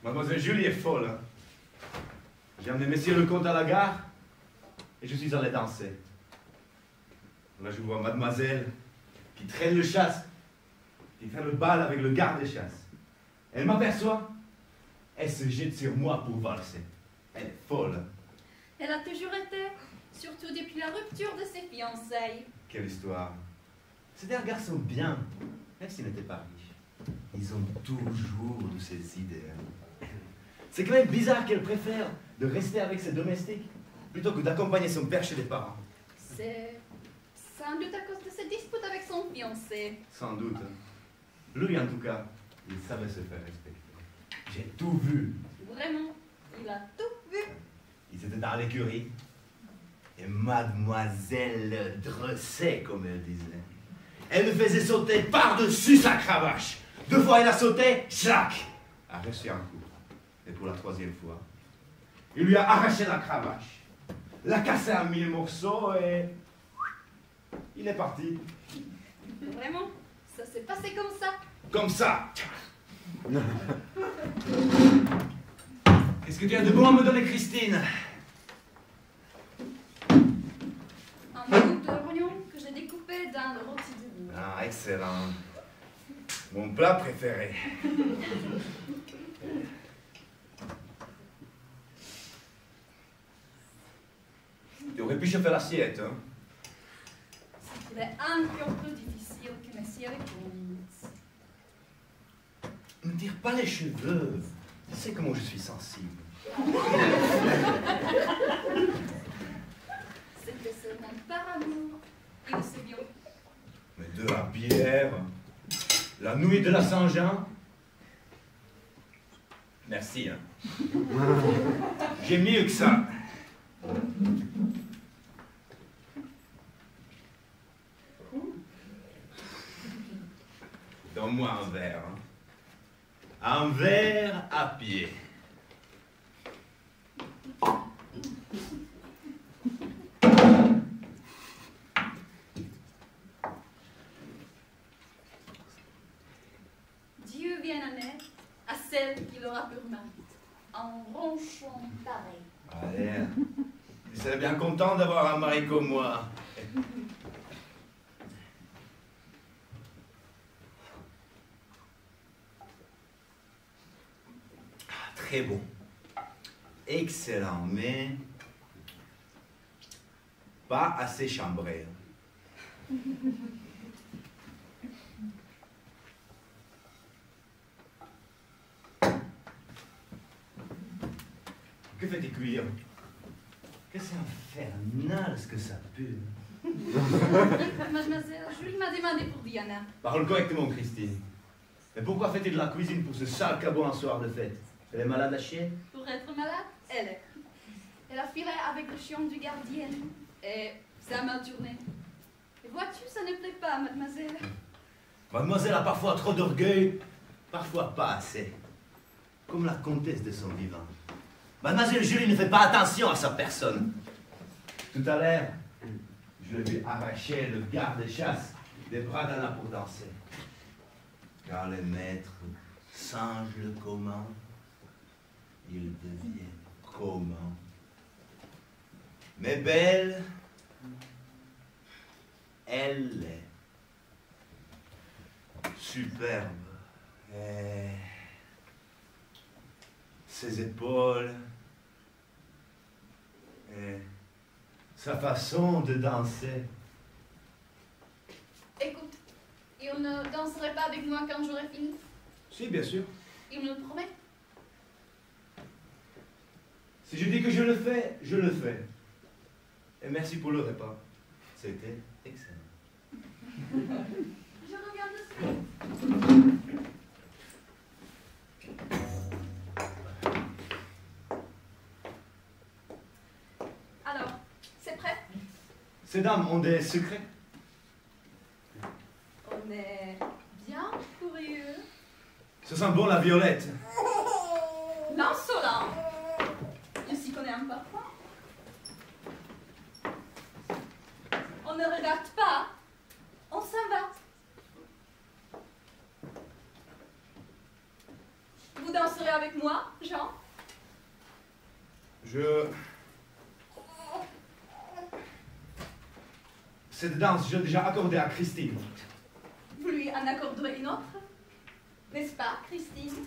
Mademoiselle Julie est folle. Hein. J'ai emmené Monsieur le Comte à la gare et je suis allé danser. Là, je vois Mademoiselle qui traîne le chasse, qui fait le bal avec le garde des chasses. Elle m'aperçoit, elle se jette sur moi pour valser. Elle est folle. Hein. Elle a toujours été, surtout depuis la rupture de ses fiançailles. Quelle histoire. C'était un garçon bien, même s'il n'était pas riche. Ils ont toujours de ces idées. Hein. C'est quand même bizarre qu'elle préfère de rester avec ses domestiques plutôt que d'accompagner son père chez les parents. C'est sans doute à cause de ses disputes avec son fiancé. Sans doute. Lui, en tout cas, il savait se faire respecter. J'ai tout vu. Vraiment, il a tout vu. Ils étaient dans l'écurie. Et Mademoiselle dressait, comme elle disait. Elle me faisait sauter par-dessus sa cravache. 2 fois, elle a sauté, Jacques a reçu un coup. Et pour la 3e fois, il lui a arraché la cravache, l'a cassé en 1000 morceaux et il est parti. Vraiment, ça s'est passé comme ça. Comme ça. Qu'est-ce que tu as de bon à me donner, Christine? Un bout d'oignon que j'ai découpé dans le rôti de bois. Ah, excellent. Mon plat préféré. Tu aurais pu chauffer l'assiette, hein? C'était encore plus difficile que Monsieur le Comte. Ne tire pas les cheveux. Tu sais comment je suis sensible. C'était seulement par amour. Il le sait bien. Mais de la bière, la nuit de la Saint-Jean. Merci, hein. J'ai mieux que ça. Donne-moi un verre. Hein. Un verre à pied. Dieu vienne en aide à celle qui l'aura pour mari. En ronchon pareil. Allez, tu serais bien content d'avoir un mari comme moi. Très bon. Excellent, mais pas assez chambré. Que fait-il cuire? Que c'est infernal ce que ça pue. Mademoiselle, Julie m'a demandé pour Diana. Parle correctement, Christine. Mais pourquoi fait-il de la cuisine pour ce sale cabot un soir de fête? Elle est malade à chier? Pour être malade, elle est. Elle a filé avec le chien du gardien. Et ça a mal tourné. Et vois-tu, ça ne plaît pas, mademoiselle. Mademoiselle a parfois trop d'orgueil, parfois pas assez. Comme la comtesse de son vivant. Mademoiselle Julie ne fait pas attention à sa personne. Tout à l'heure, je l'ai vu arracher le garde-chasse des bras d'Anna pour danser. Car les maîtres singent le commun, ils deviennent communs. Mais belle, elle est superbe. Et ses épaules, et sa façon de danser. Écoute, il ne danserait pas avec moi quand j'aurai fini. Si, bien sûr. Il me le promet. Si je dis que je le fais, je le fais. Et merci pour le repas. C'était excellent. Je reviens de suite. Alors, c'est prêt? Ces dames ont des secrets? On est bien curieux. Ce sent bon la violette. L'insolent. Je s'y connais un parfois. On ne regarde pas, on s'en va. Vous danserez avec moi, Jean? Cette danse, j'ai déjà accordé à Christine. Vous lui en accorderez une autre? N'est-ce pas, Christine?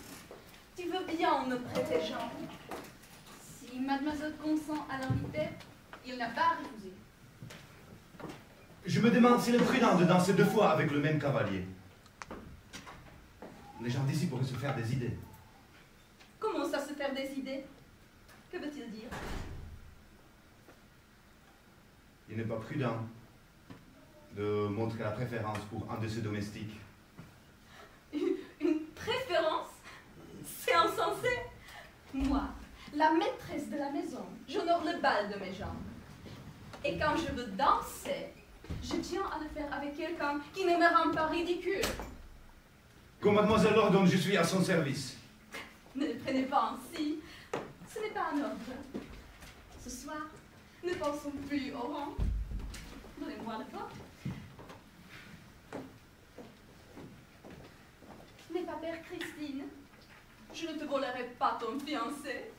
Tu veux bien me prêter Jean? Si mademoiselle consent à l'inviter, il n'a pas à refuser. Je me demande s'il est prudent de danser 2 fois avec le même cavalier. Les gens d'ici pourraient se faire des idées. Comment ça se faire des idées? Que veut-il dire? Il n'est pas prudent de montrer la préférence pour un de ses domestiques. Une préférence? C'est insensé. Moi, la maîtresse de la maison, j'honore le bal de mes gens. Et quand je veux danser, je tiens à le faire avec quelqu'un qui ne me rend pas ridicule. Comme mademoiselle l'ordonne, je suis à son service. Ne le prenez pas ainsi. Ce n'est pas un ordre. Ce soir, ne pensons plus au rang. Donnez-moi le porte. N'aie pas peur, Christine. Je ne te volerai pas ton fiancé.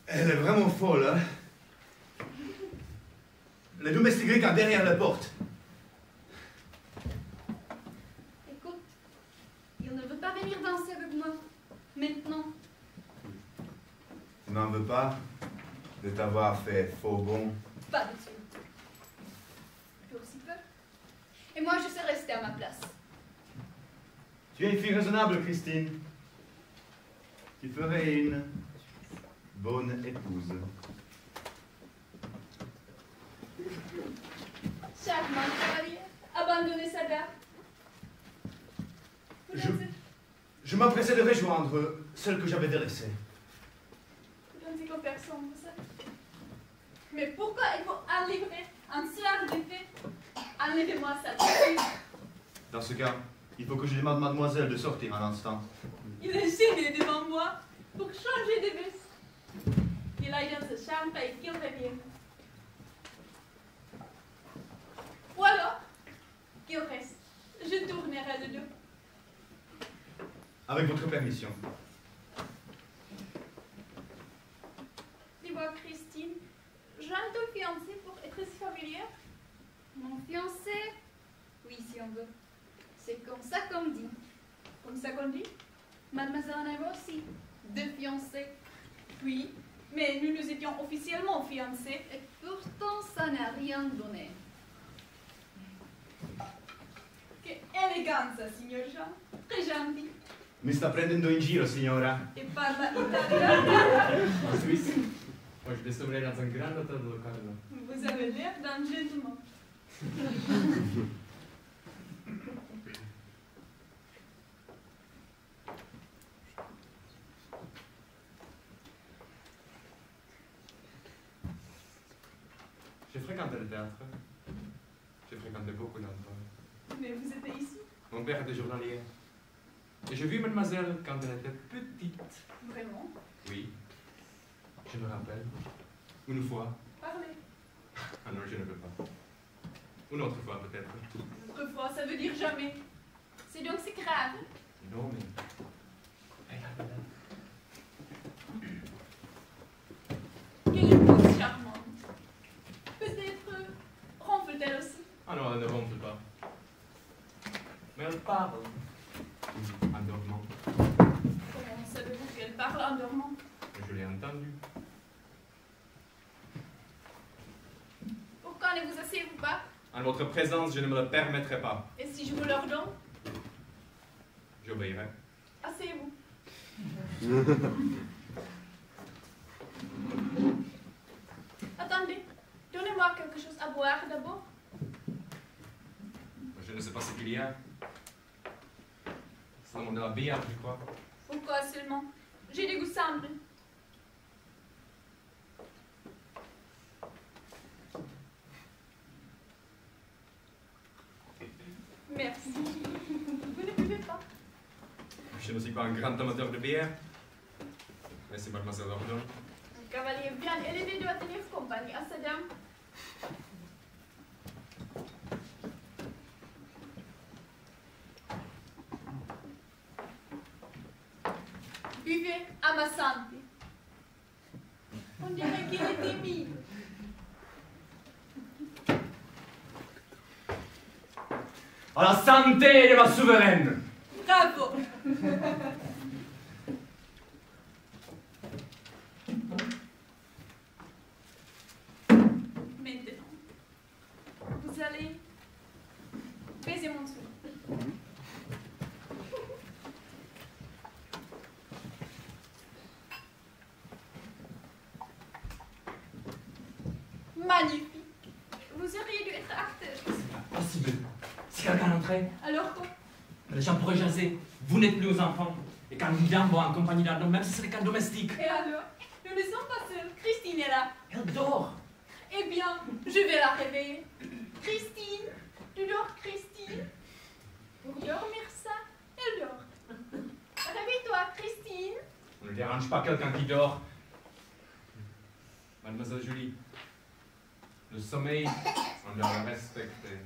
Elle est vraiment folle, hein? Les domestiques grecs derrière la porte. Écoute, il ne veut pas venir danser avec moi. Maintenant. Tu n'en veux pas de t'avoir fait faux bon? Pas de suite. Pour si peu. Et moi, je sais rester à ma place. Tu es une fille raisonnable, Christine. Tu ferais une bonne épouse. Charmant cavalier, abandonnez sa dame. Je m'empressais de rejoindre celle que j'avais délaissée. Je ne dis qu'aux personnes, vous savez. Mais pourquoi il faut enlever un soir de fête? Enlevez-moi ça tout de suite. Dans ce cas, il faut que je demande mademoiselle de sortir un instant. Il est gêné devant moi pour changer de veste. Il aille dans sa chambre et qu'il revienne. Ou alors, qu'il reste. Je tournerai le dos. Avec votre permission. Dis-moi, Christine, j'ai ton fiancé pour être si familière? Mon fiancé? Oui, si on veut. C'est comme ça qu'on dit. Comme ça qu'on dit? Mademoiselle en avait aussi 2 fiancés. Oui, mais nous nous étions officiellement fiancés. Et pourtant, ça n'a rien donné. Quelle élégance, signor Jean. Très gentil. Mi sta prendendo in giro, signora. Et parla italien. En Suisse. Moi, je vais sommeiller dans un grand hôtel de Locarno. Vous avez l'air d'un gentleman. J'ai fréquenté le théâtre. J'ai fréquenté beaucoup d'endroits. Mais vous étiez ici? Mon père était journalier. Et j'ai vu mademoiselle quand elle était petite. Vraiment? Oui. Je me rappelle. Une fois. Parlez. Ah non, je ne peux pas. Une autre fois peut-être. Autrefois, ça veut dire jamais. C'est donc si grave. Non, mais... Regarde-la. Quelle pose charmante. Peut-être ronfle-t-elle aussi? Ah non, elle ne ronfle pas. Mais elle parle. En dormant. Comment savez-vous qu'elle parle en dormant? Je l'ai entendu. Pourquoi ne vous asseyez-vous pas? En votre présence, je ne me le permettrai pas. Et si je vous l'ordonne? J'obéirai. Asseyez-vous. Attendez, donnez-moi quelque chose à boire d'abord. Je ne sais pas ce qu'il y a. C'est de la bière, je crois. Pourquoi seulement? J'ai des goûts simples. Merci. Vous ne buvez pas? Je ne suis pas un grand amateur de bière. Mais c'est mademoiselle ordonne. Un cavalier bien élevé doit tenir compagnie à sa dame. Buvez à ma santé. On dirait qu'il est timide. À la santé de ma souveraine! Bravo. Maintenant, vous allez baiser mon sourire. Magnifique. Vous auriez dû être acteur. Possible. Si quelqu'un entrait, Alors quoi? les gens pourraient jaser. Vous n'êtes plus aux enfants. Et quand une dame va en compagnie d'un homme, même si c'est quelqu'un de domestique. Et alors? Nous ne sommes pas seuls. Christine est là. Elle dort. Eh bien, je vais la réveiller. Christine, tu dors, Christine? Pour dormir ça, elle dort. Réveille-toi, Christine. On ne dérange pas quelqu'un qui dort. Mademoiselle Julie, le sommeil, on doit le respecter.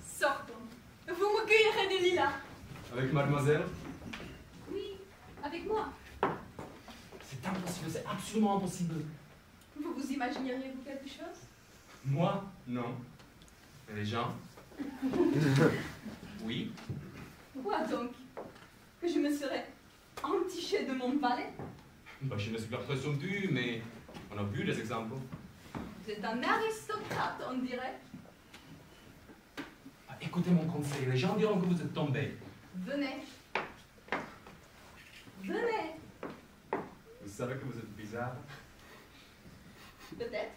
Sortons. Vous me cueillerez des lilas. Avec mademoiselle? Oui, avec moi. C'est impossible, c'est absolument impossible. Vous vous imagineriez-vous quelque chose? Moi? Non. Et les gens? Oui. Quoi donc? Que je me serais entichée de mon palais? Bah, je ne suis pas présomptueux, mais on a vu des exemples. Vous êtes un aristocrate, on dirait. Ah, écoutez mon conseil, les gens diront que vous êtes tombé. Venez. Venez. Vous savez que vous êtes bizarre. Peut-être.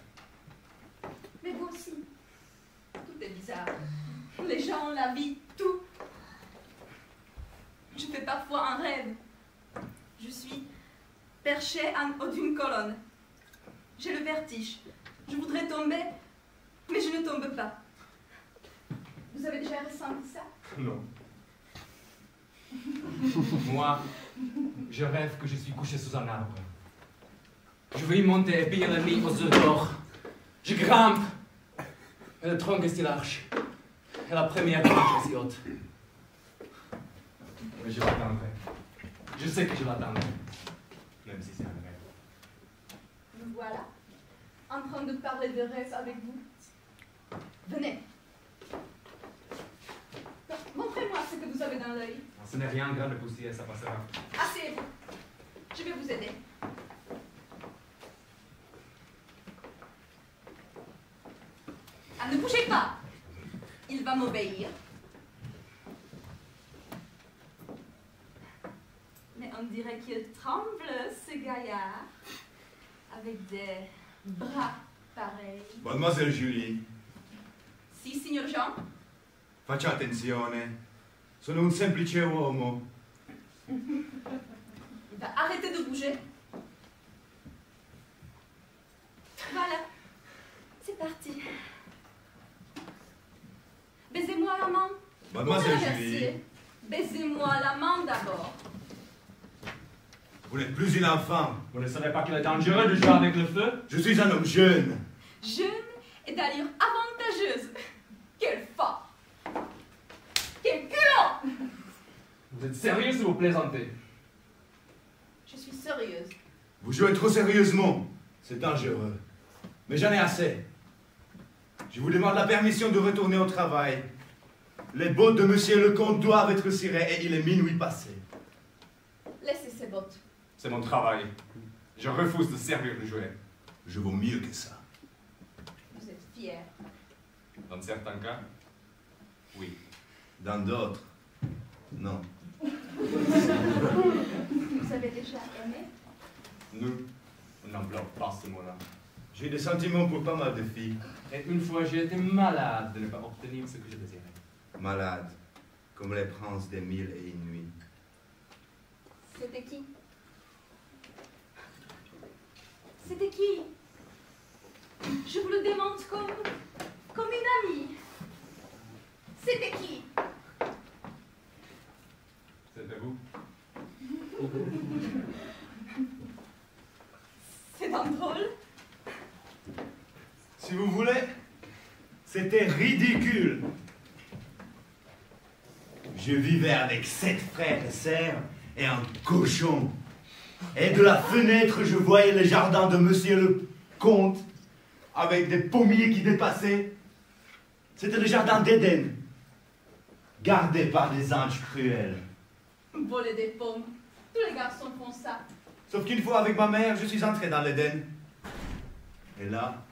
Mais vous aussi. Tout est bizarre. Les gens, la vie, tout. Je fais parfois un rêve. Je suis perchée en haut d'une colonne. J'ai le vertige. Je voudrais tomber, mais je ne tombe pas. Vous avez déjà ressenti ça? Non. Moi, je rêve que je suis couché sous un arbre. Je veux y monter et payer la nuit aux œufs d'or. Je grimpe. Et le tronc est si large. Et la première branche est si haute. Mais je l'attendrai. Je sais que je l'attendrai. Même si c'est un rêve. Me voilà, en train de parler de rêve avec vous. Venez. Montrez-moi ce que vous avez dans l'œil. Ce n'est rien, grande poussière, ça passera. Asseyez-vous. Je vais vous aider. Ah, ne bougez pas. Il va m'obéir. On dirait qu'il tremble, ce gaillard, avec des bras pareils. Mademoiselle Julie, Si, signor Jean? faccia attenzione. Sono un semplice uomo. Il va arrêter de bouger. Voilà, c'est parti. Baisez-moi la main. Mademoiselle Pour te Julie, remercier, baisez-moi la main d'abord. vous n'êtes plus une enfant. Vous ne savez pas qu'il est dangereux de jouer avec le feu? Je suis un homme jeune. Jeune et d'allure avantageuse. Quel fort! Quel culot! Vous êtes sérieux si vous plaisantez? Je suis sérieuse. Vous jouez trop sérieusement. C'est dangereux. Mais j'en ai assez. Je vous demande la permission de retourner au travail. Les bottes de monsieur le comte doivent être cirées et il est minuit passé. Laissez ces bottes. C'est mon travail. Je refuse de servir le jouet. Je vaux mieux que ça. Vous êtes fiers. Dans certains cas, oui. Dans d'autres, non. Vous avez déjà aimé? Nous, on n'emploie pas ce mot-là. J'ai des sentiments pour pas mal de filles. Et une fois, j'ai été malade de ne pas obtenir ce que je désirais. Malades, comme les princes des 1001 nuits. C'était qui? C'était qui? Je vous le demande comme une amie. C'était qui? C'était vous? C'est donc drôle. Si vous voulez, c'était ridicule. Je vivais avec 7 frères et sœurs et un cochon. Et de la fenêtre, je voyais le jardin de monsieur le comte, avec des pommiers qui dépassaient. C'était le jardin d'Éden, gardé par des anges cruels. Voler des pommes. Tous les garçons font ça. Sauf qu'une fois, avec ma mère, je suis entré dans l'Éden. Et là,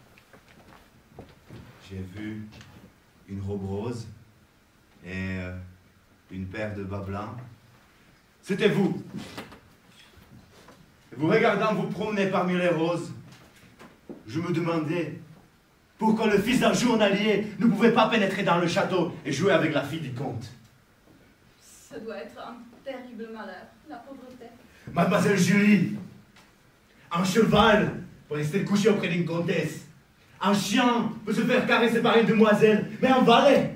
j'ai vu une robe rose et une paire de bas blancs. C'était vous. Et vous regardant vous promener parmi les roses, je me demandais pourquoi le fils d'un journalier ne pouvait pas pénétrer dans le château et jouer avec la fille du comte. Ça doit être un terrible malheur, la pauvreté. Mademoiselle Julie, un cheval peut rester couché auprès d'une comtesse. Un chien peut se faire caresser par une demoiselle, mais un valet.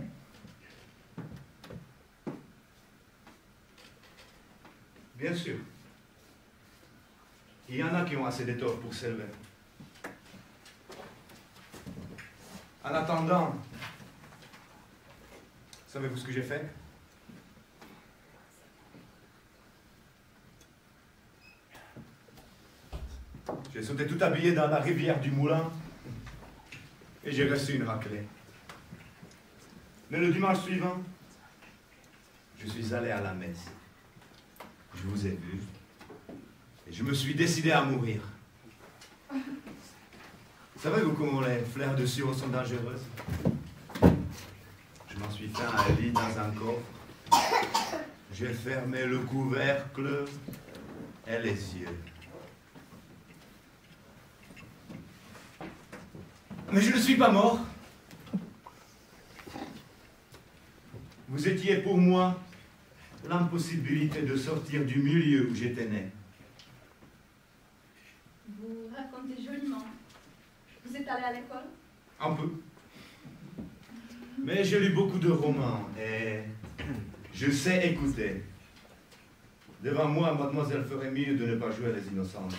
Bien sûr. Il y en a qui ont assez d'étoffe pour s'élever. En attendant, savez-vous ce que j'ai fait? J'ai sauté tout habillé dans la rivière du Moulin et j'ai reçu une raclée. Mais le dimanche suivant, je suis allé à la messe. Je vous ai vu et je me suis décidé à mourir. Savez-vous comment les fleurs de sureau sont dangereuses? Je m'en suis fait un lit dans un coffre. J'ai fermé le couvercle et les yeux. Mais je ne suis pas mort. Vous étiez pour moi l'impossibilité de sortir du milieu où j'étais né. Vous racontez joliment. Vous êtes allé à l'école? Un peu. Mais j'ai lu beaucoup de romans et je sais écouter. Devant moi, mademoiselle ferait mieux de ne pas jouer les innocentes.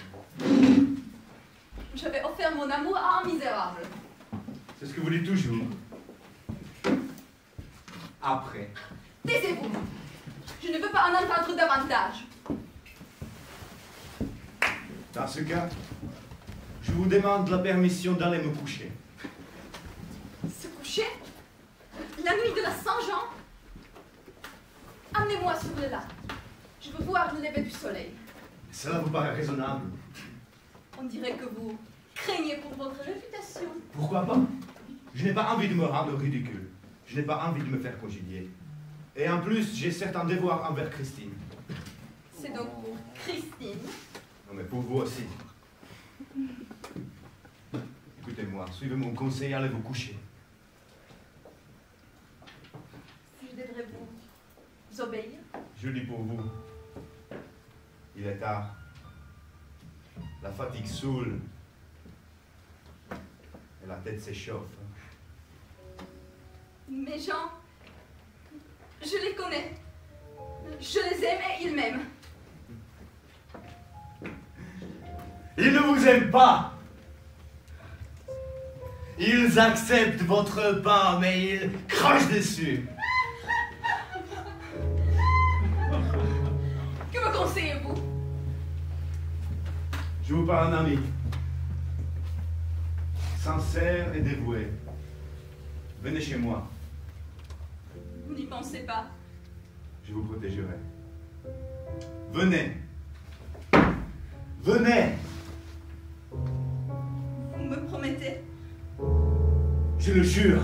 J'avais offert mon amour à un misérable. C'est ce que vous dites toujours. Après. Taisez-vous. Je ne veux pas en entendre davantage. Dans ce cas, je vous demande la permission d'aller me coucher. Se coucher? La nuit de la Saint-Jean? Amenez-moi sur le lac. Je veux voir le lever du soleil. Cela vous paraît raisonnable? On dirait que vous craignez pour votre réputation. Pourquoi pas? Je n'ai pas envie de me rendre ridicule. Je n'ai pas envie de me faire congédier. Et en plus, j'ai certains devoirs envers Christine. C'est donc pour Christine. Non, mais pour vous aussi. Écoutez-moi, suivez mon conseil, allez vous coucher. Si je devrais vous obéir. Je le dis pour vous. Il est tard. La fatigue saoule. Et la tête s'échauffe. Mes gens, je les connais. Je les aime et ils m'aiment. Ils ne vous aiment pas. Ils acceptent votre pain, mais ils crachent dessus. Que me conseillez-vous? Je vous parle un ami. Sincère et dévoué. Venez chez moi. Vous n'y pensez pas. Je vous protégerai. Venez. Venez. Vous me promettez? Je le jure.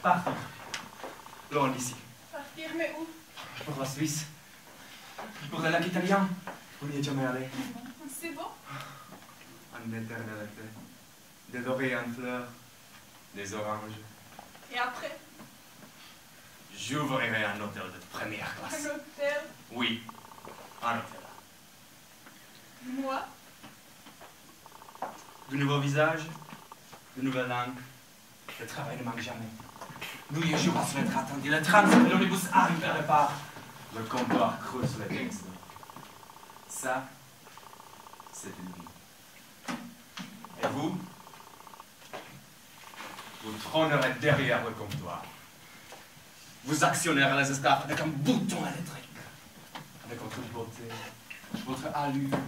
Partir. Loin d'ici. Partir, mais où? Pour la Suisse. Pour le lac italien. On n'y est jamais allé. C'est bon. En éternel été. Des lauriers en fleurs. Des oranges. Et après? J'ouvrirai un hôtel de première classe. Un hôtel? Oui, un hôtel. Moi? De nouveaux visages, de nouvelles langues. Le travail ne manque jamais. Nuit et jour à se mettre attendu. Le train de l'omnibus arrive et repart. Le comptoir croule sur les textes. Ça, c'est une vie. Et vous trônerez derrière le comptoir. Vous actionnerez les esclaves avec un bouton électrique. Avec votre beauté, votre allure,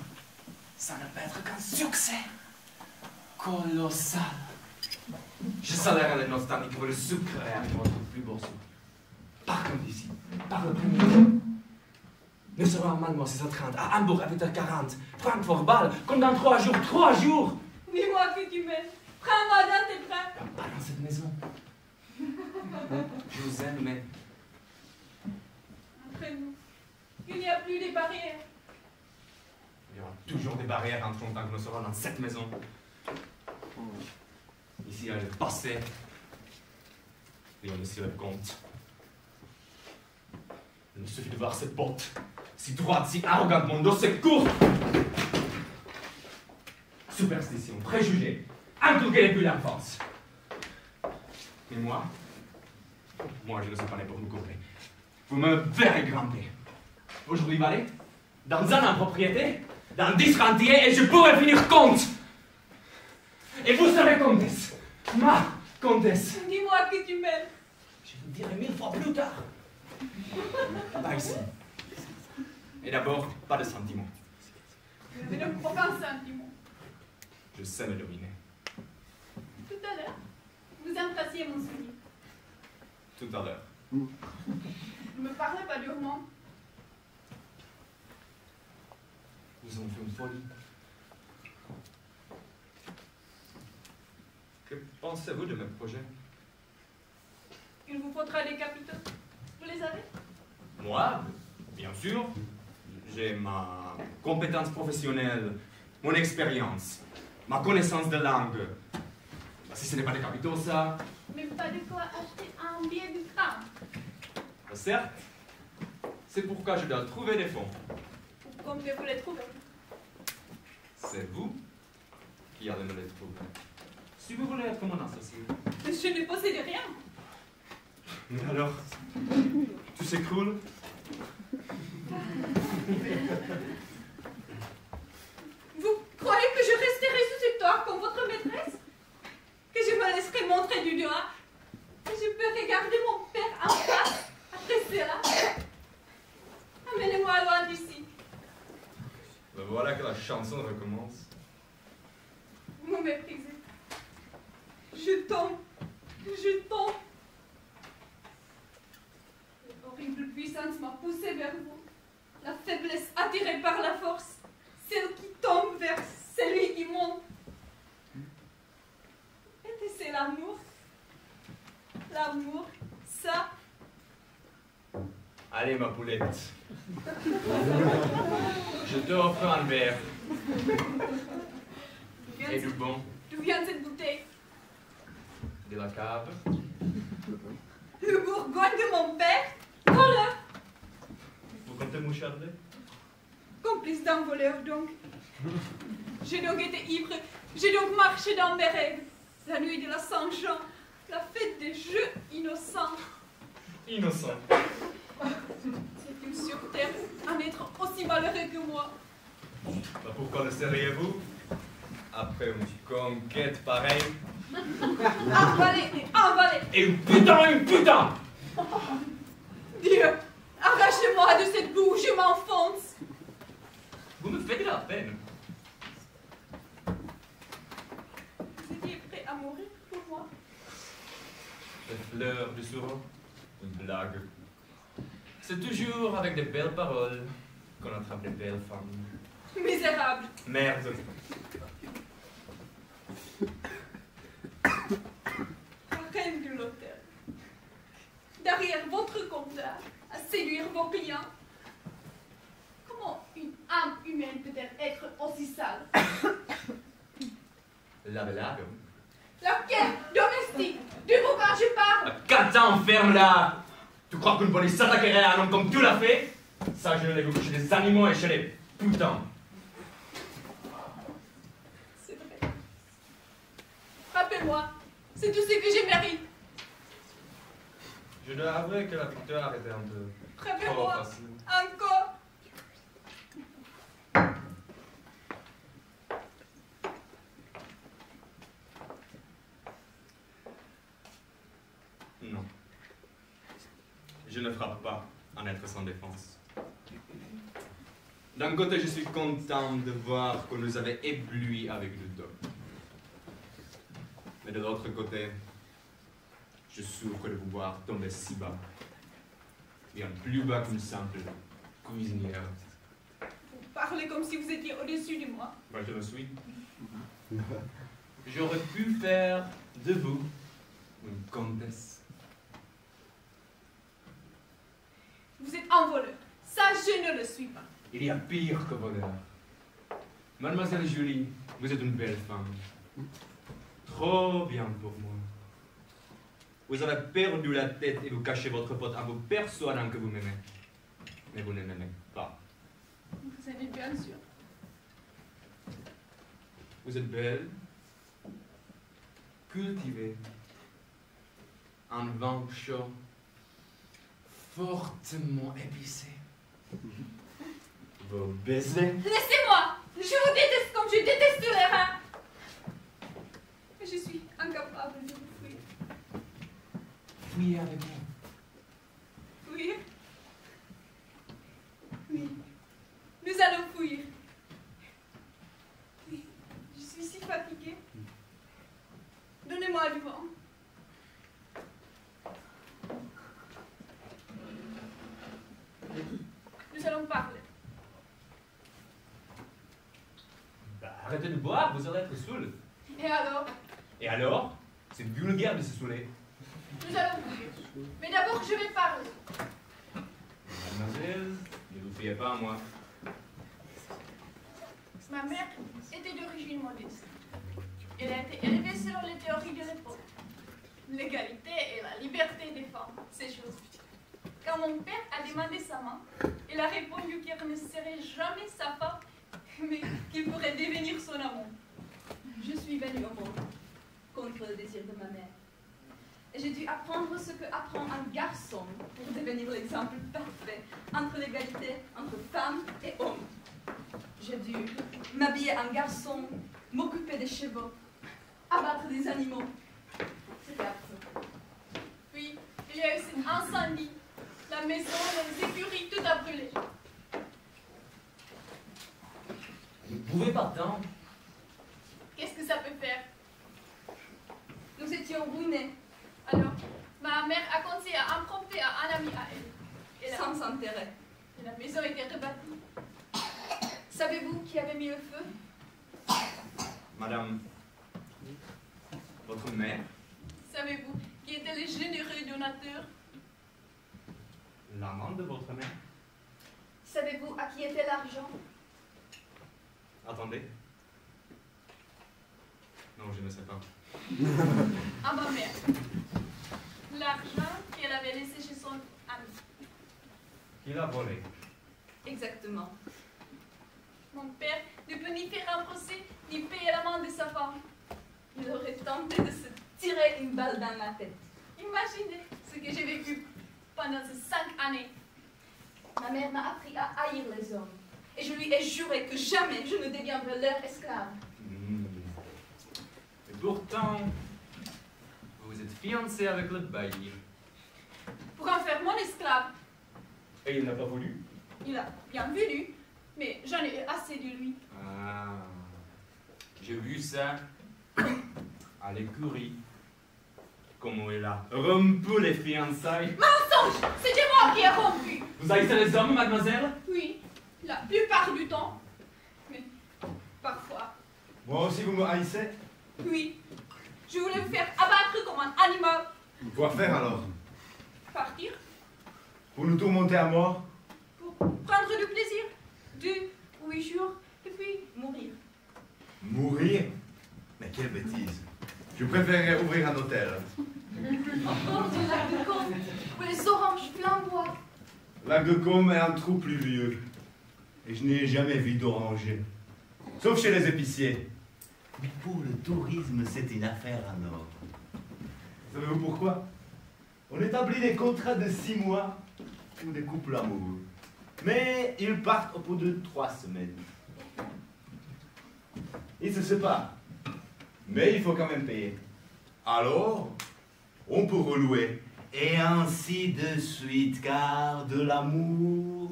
ça ne peut être qu'un succès colossal. Je salerai les nostalgiques qui vous le sucrerez avec votre plus beau sourire. Partons d'ici, par le premier. Nous serons à Malmö 6h30, à Hambourg à 8h40, Francfort, Bâle, comme dans 3 jours, 3 jours! Dis-moi que tu m'aimes. Prends-moi dans tes bras. Pas dans cette maison. Je vous aime, mais Entre nous, il n'y a plus de barrières. il y aura toujours des barrières entre longtemps que nous serons dans cette maison. Ici, il y a le passé. Et on est sur le compte. Il me suffit de voir cette porte, si droite, si arrogante, mon dos, c'est court. Superstition, préjugés, inculqués depuis l'enfance. Et moi, je ne suis pas né pour me couper. Vous me verrez grimper. Aujourd'hui, valet, dans un an propriété, dans 10 rentiers, et je pourrai finir comte. Et vous serez comtesse, ma comtesse. Dis-moi que tu m'aimes. Je vous le dirai 1000 fois plus tard. Pas ici. Et d'abord, pas de sentiments. Je ne crois pas un sentiment. Je sais me dominer. Tout à l'heure, vous embrassiez mon souvenir. Tout à l'heure. Ne me parlez pas durement. Nous avons fait une folie. Que pensez-vous de mes projets? Il vous faudra des capitaux. Vous les avez? Moi, bien sûr. J'ai ma compétence professionnelle, mon expérience, ma connaissance de langue. Si ce n'est pas des capitaux, ça... Mais pas de quoi acheter un billet de train. Certes, c'est pourquoi je dois trouver des fonds. Où comptez-vous les trouver? C'est vous qui allez me les trouver. Si vous voulez être mon associé. Je ne possède rien. Mais alors, tout s'écroule? Vous croyez que je resterai sous ce toit comme votre maîtresse? Que je me laisserai montrer du doigt? Que je peux regarder mon père en face après cela? Amenez-moi loin d'ici. Ben voilà que la chanson recommence. Vous me méprisez. Je tombe. Je tombe. L'horrible puissance m'a poussé vers vous. La faiblesse attirée par la force. Celle qui tombe vers celui qui monte. Était-ce l'amour? L'amour, ça. Allez, ma poulette. Je te offre un verre. Et du bon. D'où vient cette bouteille? De la cave. Le Bourgogne de mon père? Voleur! Vous comptez moucharder? Complice d'un voleur, donc. J'ai donc été ivre. J'ai donc marché dans mes rêves. La nuit de la Saint-Jean. La fête des jeux innocents. Innocent. C'est une sur terre un être aussi malheureux que moi. Bah pourquoi le seriez-vous? Après une conquête pareille. Avalé et avalé. Et une putain! Dieu, arrachez-moi de cette boue où je m'enfonce. Vous me faites de la peine. Vous étiez prêt à mourir pour moi? Les fleurs du sureau, une blague. C'est toujours avec des belles paroles qu'on attrape des belles femmes. Misérable. Merde. La reine de l'hôtel. Derrière votre comptoir, à séduire vos clients. Comment une âme humaine peut-elle être aussi sale? La blague. Laquelle? Domestique? De vous quand je parle? Catan, ferme-la! Tu crois qu'une police s'attaquerait à un homme comme tu l'as fait? Ça, je ne l'ai vu que chez les animaux et chez les putains. frappez-moi. C'est tout ce que je mérite. Je dois avouer que la victoire était un peu trop Frappez-moi. facile. Encore. Non. Je ne frappe pas en être sans défense. D'un côté, je suis content de voir qu'on nous avait éblouis avec le dos. Mais de l'autre côté, je souffre de vous voir tomber si bas. Bien plus bas qu'une simple cuisinière. Vous parlez comme si vous étiez au-dessus de moi. Moi, je le suis. J'aurais pu faire de vous une comtesse. Vous êtes un voleur. Ça, je ne le suis pas. Il y a pire que voleur. Mademoiselle Julie, vous êtes une belle femme. Trop bien pour moi. Vous avez perdu la tête et vous cachez votre faute en vous persuadant que vous m'aimez. Mais vous ne m'aimez pas. Vous aimez bien sûr. Vous êtes belle, cultivée, un vin chaud, fortement épicé. Vos baisers. Laissez-moi. Je vous déteste comme je déteste les reins. Je suis incapable de vous fuir. Fuyez avec moi. Fuir? Oui. Nous allons fuir. Oui. Je suis si fatiguée. Donnez-moi du vent. Nous allons parler. Bah, arrêtez de boire, vous allez être saoul. Et alors? Et alors? C'est vulgaire de se saouler. Nous allons fuir. Mais d'abord, je vais parler. Mademoiselle, ne vous fiez pas à moi. Ma mère était d'origine modeste. Elle a été élevée selon les théories de l'époque. L'égalité et la liberté des femmes, ces choses. Quand mon père a demandé sa main, elle a répondu qu'elle ne serait jamais sa femme, mais qu'il pourrait devenir son amant. Je suis venue au monde contre le désir de ma mère. Et j'ai dû apprendre ce que apprend un garçon pour devenir l'exemple parfait entre l'égalité entre femmes et hommes. J'ai dû m'habiller en garçon, m'occuper des chevaux, abattre des animaux. C'était affreux. Puis, il y a eu cet incendie. La maison, les écuries, tout a brûlé. Vous ne pouvez pas tant. Qu'est-ce que ça peut faire? Nous étions ruinés. Alors, ma mère a continué à emprunter à un ami à elle. Et sans intérêt. Et la maison était rebâtie. Savez-vous qui avait mis le feu? Madame, votre mère, Savez-vous qui était le généreux donateur? l'amant de votre mère. Savez-vous à qui était l'argent? Attendez. Non, je ne sais pas. À ma mère. L'argent qu'elle avait laissé chez son ami. Il a volé. Exactement. Mon père ne peut ni faire un procès, ni payer l'amende de sa femme. Il aurait tenté de se tirer une balle dans la tête. Imaginez ce que j'ai vécu pendant ces 5 années. Ma mère m'a appris à haïr les hommes. Et je lui ai juré que jamais je ne deviendrai leur esclave. Et pourtant, vous êtes fiancé avec le bailli. Pour en faire mon esclave, Et il n'a pas voulu? il a bien voulu, mais j'en ai eu assez de lui. Ah, j'ai vu ça à l'écurie. Comment il a rompu les fiançailles. Mensonge! C'était moi qui ai rompu! Vous haïssez les hommes, mademoiselle? Oui, la plupart du temps. Mais parfois, Moi aussi, vous me haïssez? oui. Je voulais vous faire abattre comme un animal. Quoi faire alors? Partir Pour nous tourmenter à mort? pour prendre du plaisir. 2 ou 8 jours, et puis mourir. Mourir? Mais quelle bêtise. Je préférerais ouvrir un hôtel. Au bord du lac de Côme, où les oranges flamboient. Lac de Côme est un trou pluvieux. Et je n'ai jamais vu d'oranger. Sauf chez les épiciers. Mais pour le tourisme, c'est une affaire en or. Savez-vous pourquoi? On établit des contrats de 6 mois pour des couples amoureux. Mais ils partent au bout de 3 semaines. Ils se séparent. Mais il faut quand même payer. Alors, on peut relouer. Et ainsi de suite, car de l'amour,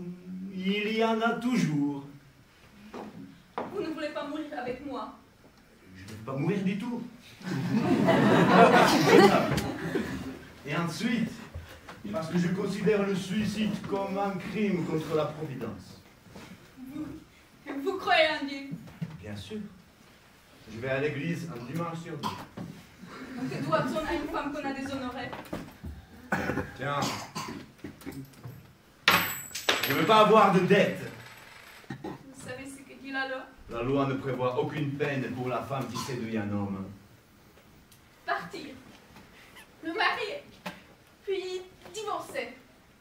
il y en a toujours. Vous ne voulez pas mourir avec moi? Je ne veux pas mourir du tout. Et ensuite, parce que je considère le suicide comme un crime contre la Providence. Vous croyez en Dieu? Bien sûr. Je vais à l'église un dimanche sur 2. Que doit-on à une femme qu'on a déshonorée? Tiens. Je ne veux pas avoir de dette. Vous savez ce que dit la loi? La loi ne prévoit aucune peine pour la femme qui séduit un homme. Partir, me marier, puis divorcer.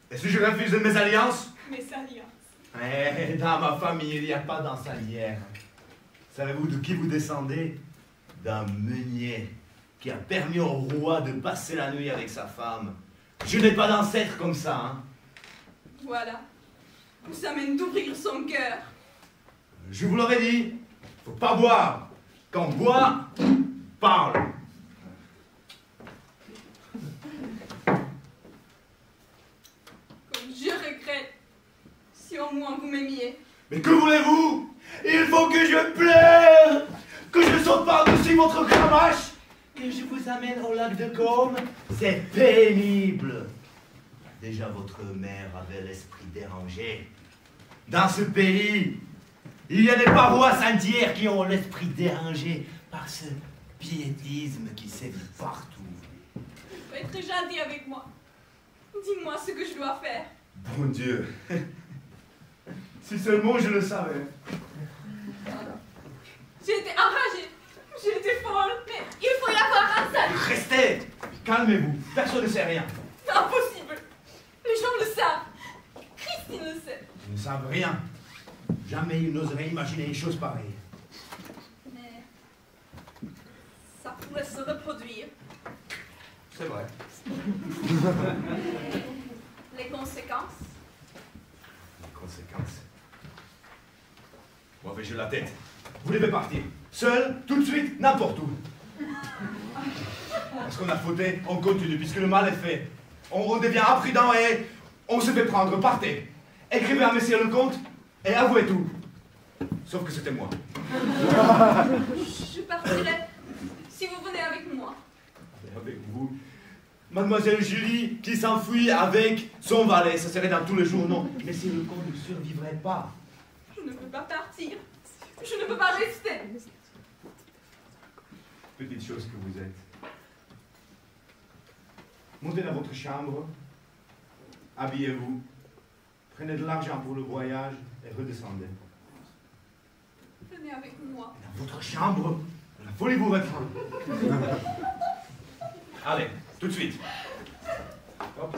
Et si je refuse mes alliances? Mes alliances. Eh, dans ma famille, il n'y a pas d'ansalière. Savez-vous de qui vous descendez? D'un meunier qui a permis au roi de passer la nuit avec sa femme. Je n'ai pas d'ancêtre comme ça, hein. Voilà. Vous amène d'ouvrir son cœur. Je vous l'aurais dit, faut pas boire. Quand on boit, parle. Comme je regrette, si au moins vous m'aimiez. Mais que voulez-vous? Il faut que je pleure, que je saute par-dessus votre cravache, que je vous amène au lac de Côme. C'est pénible. Déjà, votre mère avait l'esprit dérangé. Dans ce pays, il y a des paroisses entières qui ont l'esprit dérangé par ce piétisme qui sévit partout. Faut être gentil avec moi. Dis-moi ce que je dois faire. Bon Dieu, si seulement je le savais. J'ai été enragée, j'ai été folle, mais il faut y avoir un salut. Restez, calmez-vous, personne ne sait rien. Impossible. Les gens le savent. Christine le sait. Ils ne savent rien. Jamais ils n'oseraient imaginer une chose pareille. Mais ça pourrait se reproduire. C'est vrai. Les conséquences? Les conséquences. Moi, j'ai la tête. Vous devez partir. Seul, tout de suite, n'importe où. Parce qu'on a fauté, on continue, puisque le mal est fait. On devient imprudent et on se fait prendre. Partez. Écrivez à Messire le Comte et avouez tout. Sauf que c'était moi. Je partirai si vous venez avec moi. Et avec vous, Mademoiselle Julie qui s'enfuit avec son valet, ça serait dans tous les journaux. Messire le Comte ne survivrait pas. Je ne peux pas partir. Je ne peux pas rester. Petite chose que vous êtes. Montez dans votre chambre, habillez-vous, prenez de l'argent pour le voyage et redescendez. Venez avec moi. Dans votre chambre, la folie vous reprend. Allez, tout de suite. Hop.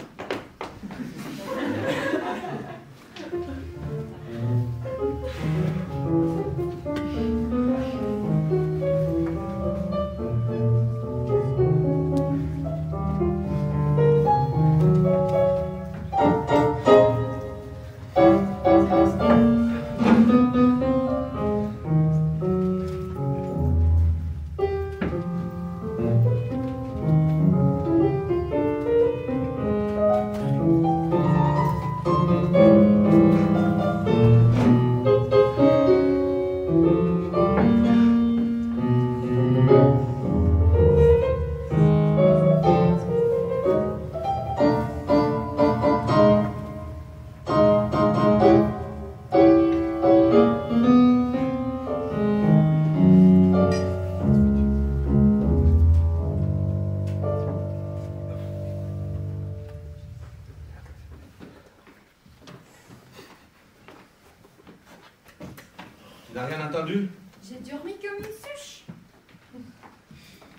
Tu n'as rien entendu? J'ai dormi comme une souche.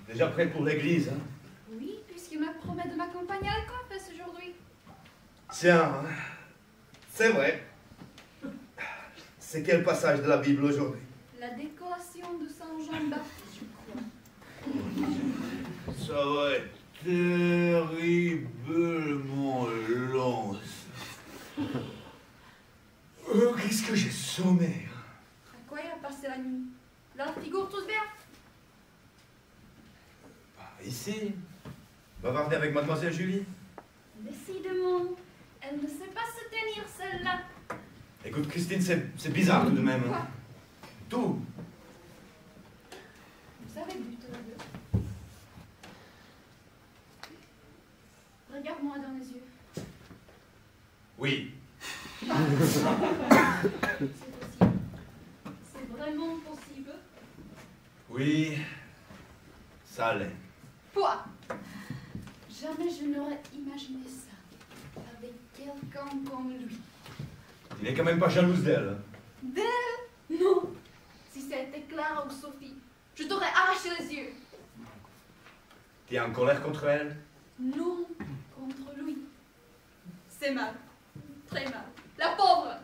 Déjà prêt pour l'église, hein? Oui, puisqu'il m'a promis de m'accompagner à la confesse aujourd'hui. Tiens, c'est vrai. C'est quel passage de la Bible aujourd'hui? La décoration de Saint Jean-Baptiste. Ça va être terriblement long. Oh, qu'est-ce que j'ai sommé. À quoi il a passé la nuit? Dans la figure toute verte? Ici. Bavarder avec mademoiselle Julie. Décidément, elle ne sait pas se tenir celle-là. Écoute, Christine, c'est bizarre tout de même. Quoi? Tout. Vous avez bu tous les deux. Regarde-moi dans les yeux. Oui. C'est possible. C'est vraiment possible. Oui. Ça l'est. Quoi? Jamais je n'aurais imaginé ça avec quelqu'un comme lui. Il n'est quand même pas jalouse d'elle. D'elle? Non. Si c'était Clara ou Sophie, je t'aurais arraché les yeux. Tu es en colère contre elle? Non, contre lui. C'est mal. Très mal. La pauvre.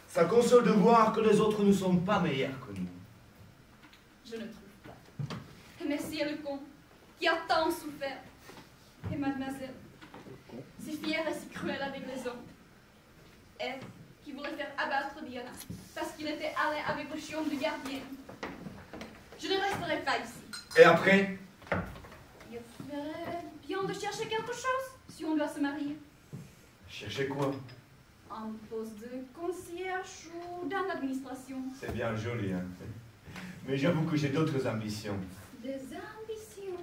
Ça console de voir que les autres ne sont pas meilleurs que nous. Je ne trouve pas. Et Messieurs le comte, qui a tant souffert. Et mademoiselle, si fière et si cruelle avec les hommes. Elle, qui voulait faire abattre Diana, parce qu'il était allé avec le chiot du gardien. Je ne resterai pas ici. Et après? Il ferait bien de chercher quelque chose, si on doit se marier. Chercher quoi? Un poste de concierge ou dans l'administration. C'est bien joli, hein. Mais j'avoue que j'ai d'autres ambitions. Des ambitions,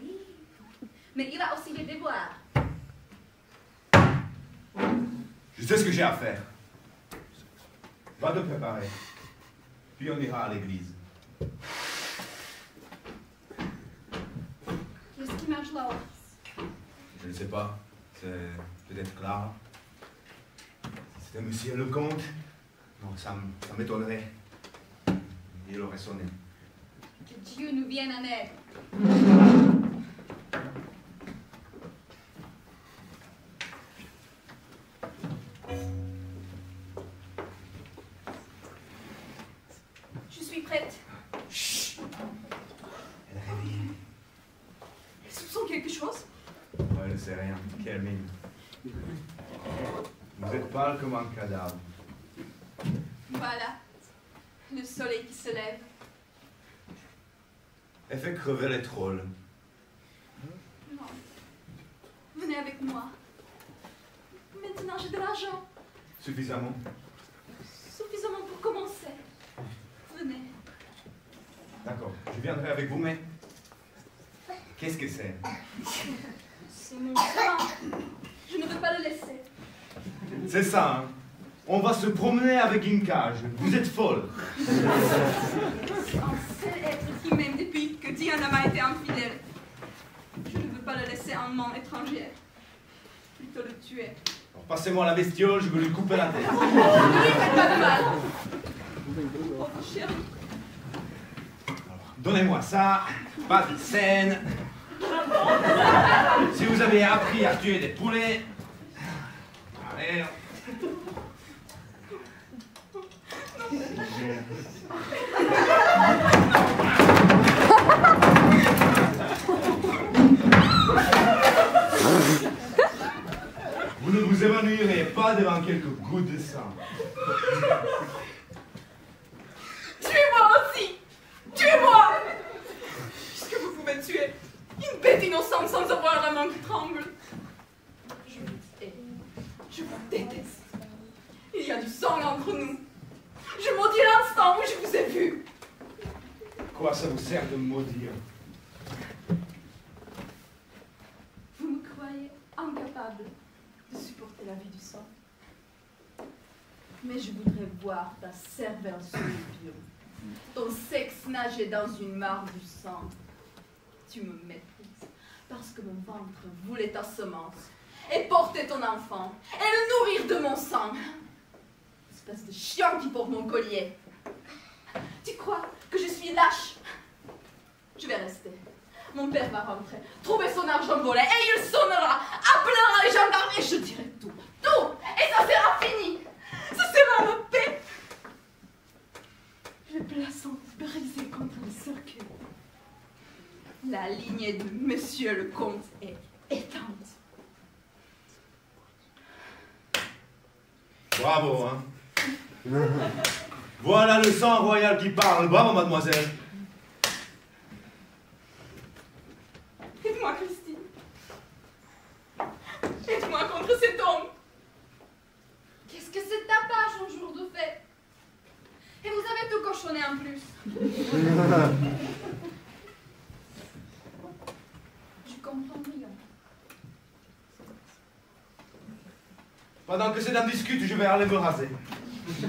oui. Mais il a aussi des devoirs. Je sais ce que j'ai à faire. Va te préparer. Puis on ira à l'église. Qu'est-ce qui marche là-haut? Je ne sais pas. C'est peut-être Clara. C'était monsieur le comte. Non, ça m'étonnerait. Il aurait sonné. Que Dieu nous vienne en aide. Je suis prête. Chut! Elle est réveillée. Elle soupçonne quelque chose? Elle ne sait rien. Quelle mine. Vous êtes pâle comme un cadavre. Voilà. Le soleil qui se lève. Elle fait crever les trolls. Non. Venez avec moi. Maintenant, j'ai de l'argent. Suffisamment. Suffisamment pour commencer. Venez. D'accord. Je viendrai avec vous, mais... Qu'est-ce que c'est? C'est mon sang. Je ne veux pas le laisser. C'est ça, hein. On va se promener avec une cage. Vous êtes folle. C'est un seul être qui m'aime depuis que Diana m'a été infidèle. Je ne veux pas le laisser en main étrangère. Plutôt le tuer. Alors, passez-moi la bestiole, je veux lui couper la tête. Ne lui faites pas de mal. Oh, chérie. Donnez-moi ça. Pas de scène. Si vous avez appris à tuer des poulets... Allez. Vous ne vous évanouirez pas devant quelques gouttes de sang. Tuez-moi aussi. Tuez-moi. Puisque vous pouvez tuer une bête innocente sans avoir la main qui tremble. Je vous hais. Je vous déteste. Il y a du sang entre nous. Je maudis l'instant où je vous ai vu. Quoi ça vous sert de me maudire? Vous me croyez incapable de supporter la vue du sang. Mais je voudrais voir ta cervelle sur le pion. Ton sexe nager dans une mare du sang. Tu me méprises parce que mon ventre voulait ta semence et porter ton enfant et le nourrir de mon sang. Espèce de chien qui porte mon collier. Tu crois que je suis lâche? Je vais rester. Mon père va rentrer, trouver son argent volé et il sonnera, appellera les gendarmes et je dirai tout. Tout! Et ça sera fini! Ça sera la paix! Je plaçant brisé contre le cercueil. La lignée de Monsieur le Comte est éteinte. Bravo, hein. Voilà le sang royal qui parle. Bravo, mademoiselle. Aide-moi, Christine. Aide-moi contre cet homme. Qu'est-ce que c'est tapage un jour de fête? Et vous avez tout cochonné en plus. Je comprends rien. Pendant que ces dames discutent, je vais aller me raser. Je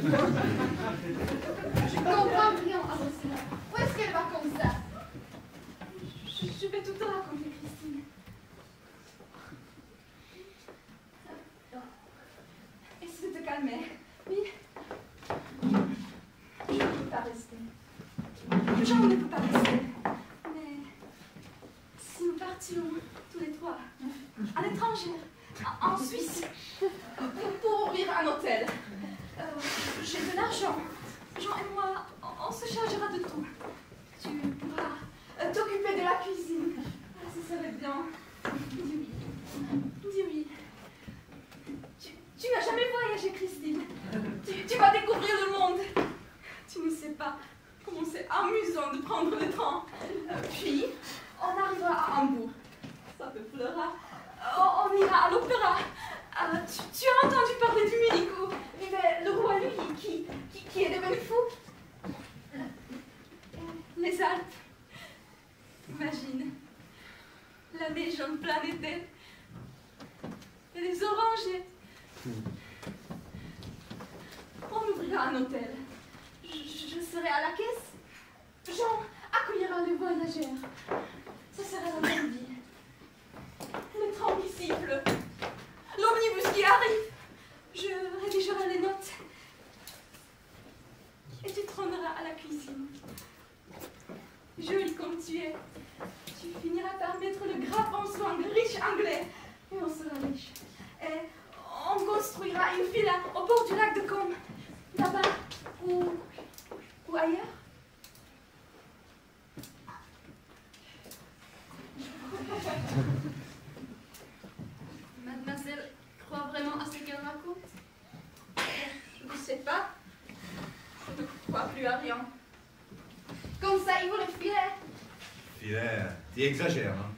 comprends rien à cela. Où est-ce qu'elle va comme ça? Je vais tout te raconter, Christine. Essaie de te calmer. Oui. Je ne peux pas rester. Je ne peux pas rester. Mais si nous partions tous les trois à l'étranger, en Suisse, pour ouvrir un hôtel, j'ai de l'argent. Jean et moi, on se chargera de tout. Tu pourras t'occuper de la cuisine. Ah, ça serait bien. Dis oui. Dis oui. Tu n'as jamais voyagé, Christine. Tu vas découvrir le monde. Tu ne sais pas comment c'est amusant de prendre le train. Puis, on arrivera à Hambourg. Ça te plaira. On ira à l'opéra. Tu as entendu parler du Milico, le roi Louis qui est devenu fou. Les Alpes. Imagine. La neige en plein été. Et les orangers. On ouvrira un hôtel. Je serai à la caisse. Jean accueillera les voyageurs. Ça sera la même vie. Le train qui siffle. L'omnibus qui arrive. Je rédigerai les notes. Et tu trôneras à la cuisine. Jolie comme tu es, tu finiras par mettre le grave en soin de riches anglais. Et on sera riche. Et on construira une villa au bord du lac de Côme. Là-bas ou ailleurs. Mademoiselle croit vraiment à ce qu'elle raconte? Je ne sais pas. Je ne crois plus à rien. Comme ça, ils vont le filer. Filer, tu exagères, hein.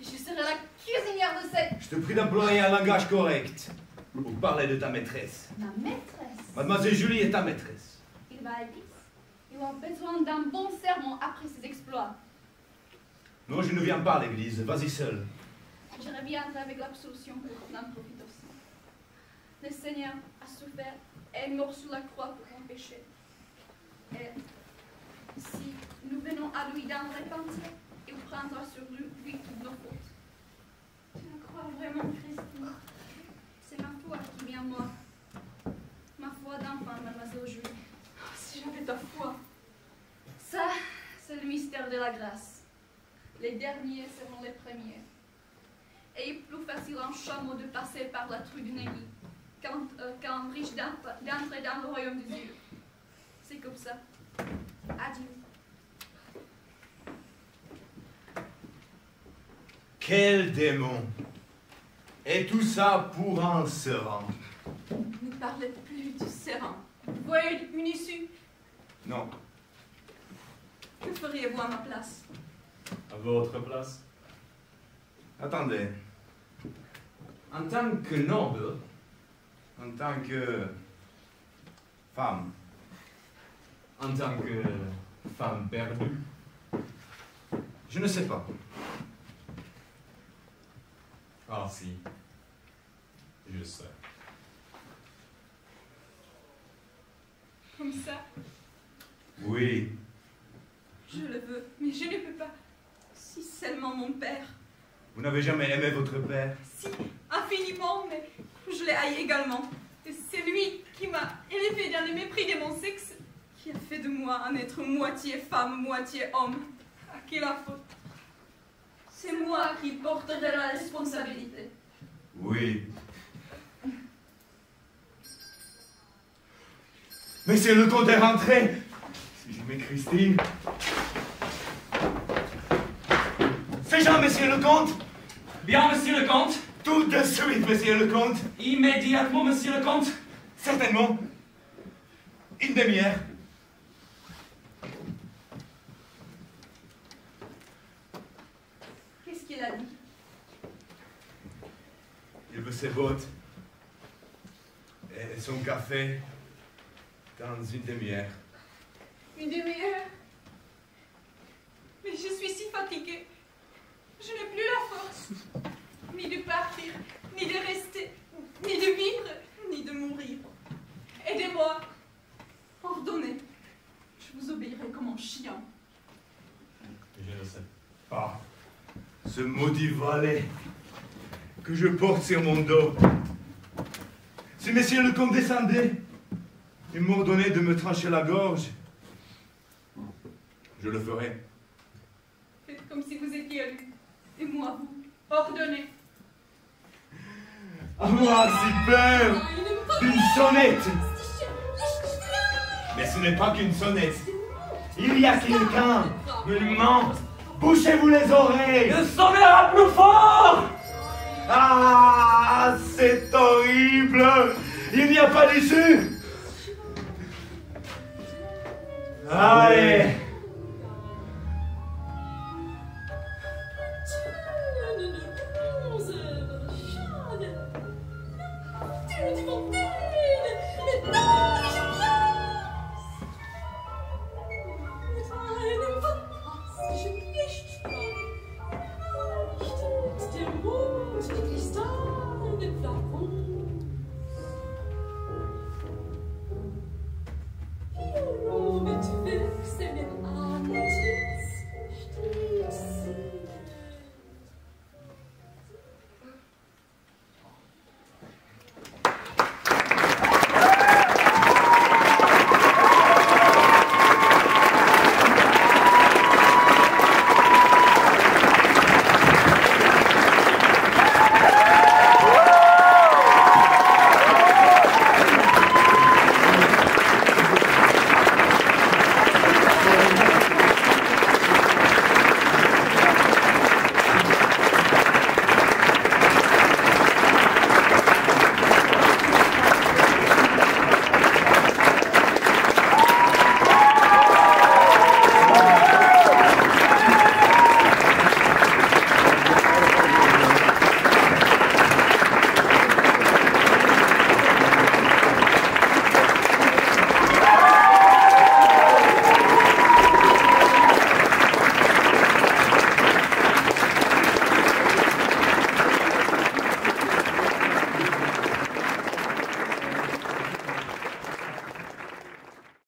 Je serai la cuisinière de cette... Je te prie d'employer un langage correct pour parler de ta maîtresse. Ma maîtresse. Mademoiselle Julie est ta maîtresse. Il va à l'église. Il a besoin d'un bon sermon après ses exploits. Non, je ne viens pas à l'église. Vas-y seul. Je reviendrai avec l'absolution pour l'en profite aussi. Le Seigneur a souffert et est mort sur la croix pour mon péché. Et si nous venons à lui dans le repentir, il prendra sur lui toutes nos fautes. Tu me crois vraiment, Christine? C'est ma foi qui vient à moi. Ma foi d'enfant, mademoiselle Julie. Oh, si j'avais ta foi. Ça, c'est le mystère de la grâce. Les derniers seront les premiers. Et il est plus facile en chameau de passer par la trou du Nelly qu'un riche d'entrer dans le royaume des dieux. C'est comme ça. Adieu. Quel démon! Et tout ça pour un serin. Ne parlez plus du serin. Vous voyez une issue? Non. Que feriez-vous à ma place? À votre place. Attendez. En tant que noble, En tant que femme, en tant que femme perdue, je ne sais pas. Ah si. Je sais. Comme ça, Oui. je le veux, mais je ne peux pas. Si seulement mon père. Vous n'avez jamais aimé votre père? Si, infiniment, mais je l'ai haï également. Et c'est lui qui m'a élevé dans le mépris de mon sexe, qui a fait de moi un être moitié femme, moitié homme. À qui la faute? C'est moi qui porterai la responsabilité. Oui. Mais c'est le comte est rentré. Si j'aimais Christine. C'est Jean, monsieur le comte. Bien, monsieur le comte. Tout de suite, monsieur le comte. Immédiatement, monsieur le comte. Certainement. Une demi-heure. Qu'est-ce qu'il a dit? Il veut ses bottes et son café dans une demi-heure. Une demi-heure? Mais je suis si fatiguée. Je n'ai plus la force. Ni de partir, ni de rester, ni de vivre, ni de mourir. Aidez-moi. Ordonnez. Je vous obéirai comme un chien. Je ne sais pas. Ce maudit valet que je porte sur mon dos. Si monsieur le comte descendait et m'ordonnait de me trancher la gorge, je le ferais. Faites comme si vous étiez à lui. Et moi, vous. Ordonnez. À moi, super! Une sonnette! Mais ce n'est pas qu'une sonnette. Il y a quelqu'un qui me ment. Bouchez-vous les oreilles! Il sonnera plus fort! Ah, c'est horrible! Il n'y a pas d'issue! Allez!